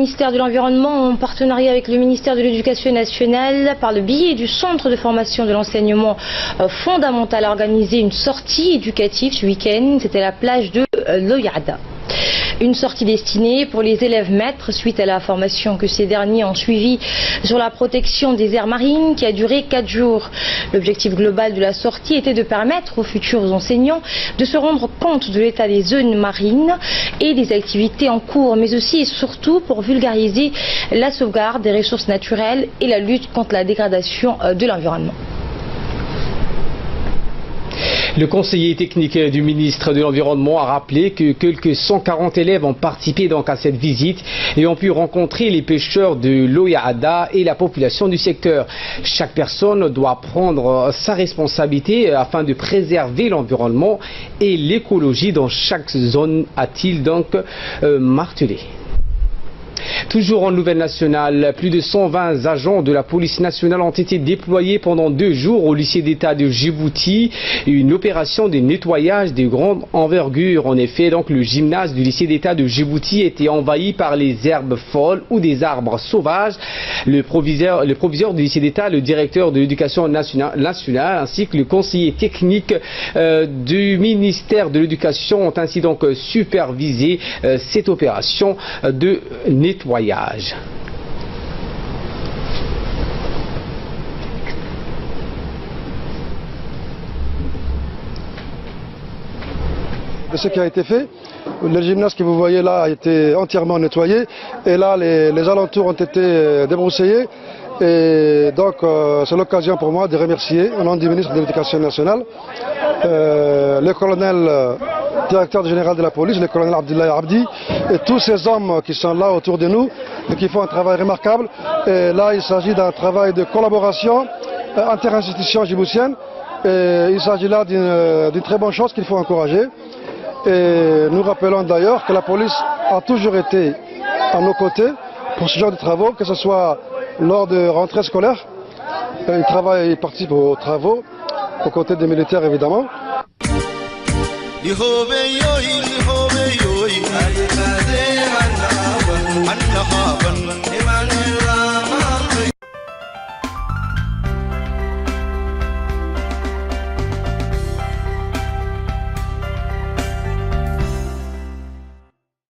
ministère de l'Environnement, en partenariat avec le ministère de l'Éducation nationale, par le biais du Centre de formation de l'enseignement fondamental, a organisé une sortie éducative ce week-end. C'était la plage de Loyada. Une sortie destinée pour les élèves maîtres suite à la formation que ces derniers ont suivie sur la protection des aires marines qui a duré 4 jours. L'objectif global de la sortie était de permettre aux futurs enseignants de se rendre compte de l'état des zones marines et des activités en cours, mais aussi et surtout pour vulgariser la sauvegarde des ressources naturelles et la lutte contre la dégradation de l'environnement. Le conseiller technique du ministre de l'Environnement a rappelé que quelques 140 élèves ont participé donc à cette visite et ont pu rencontrer les pêcheurs de l'Oyada et la population du secteur. Chaque personne doit prendre sa responsabilité afin de préserver l'environnement et l'écologie dans chaque zone, a-t-il donc martelé. Toujours en nouvelle nationale, plus de 120 agents de la police nationale ont été déployés pendant 2 jours au lycée d'État de Djibouti. Une opération de nettoyage de grande envergure. En effet, donc, le gymnase du lycée d'État de Djibouti était envahi par les herbes folles ou des arbres sauvages. Le proviseur du lycée d'État, le directeur de l'éducation nationale ainsi que le conseiller technique du ministère de l'Éducation ont ainsi donc supervisé cette opération de nettoyage. De ce qui a été fait, le gymnase que vous voyez là a été entièrement nettoyé et là les alentours ont été débroussaillés et donc c'est l'occasion pour moi de remercier au nom du ministre de l'Éducation nationale le colonel directeur général de la police, le colonel Abdoulaye Abdi et tous ces hommes qui sont là autour de nous et qui font un travail remarquable. Et là il s'agit d'un travail de collaboration inter-institutions djiboutiennes et il s'agit là d'une très bonne chose qu'il faut encourager. Et nous rappelons d'ailleurs que la police a toujours été à nos côtés pour ce genre de travaux, que ce soit lors de rentrée scolaire, il participe aux travaux, aux côtés des militaires évidemment.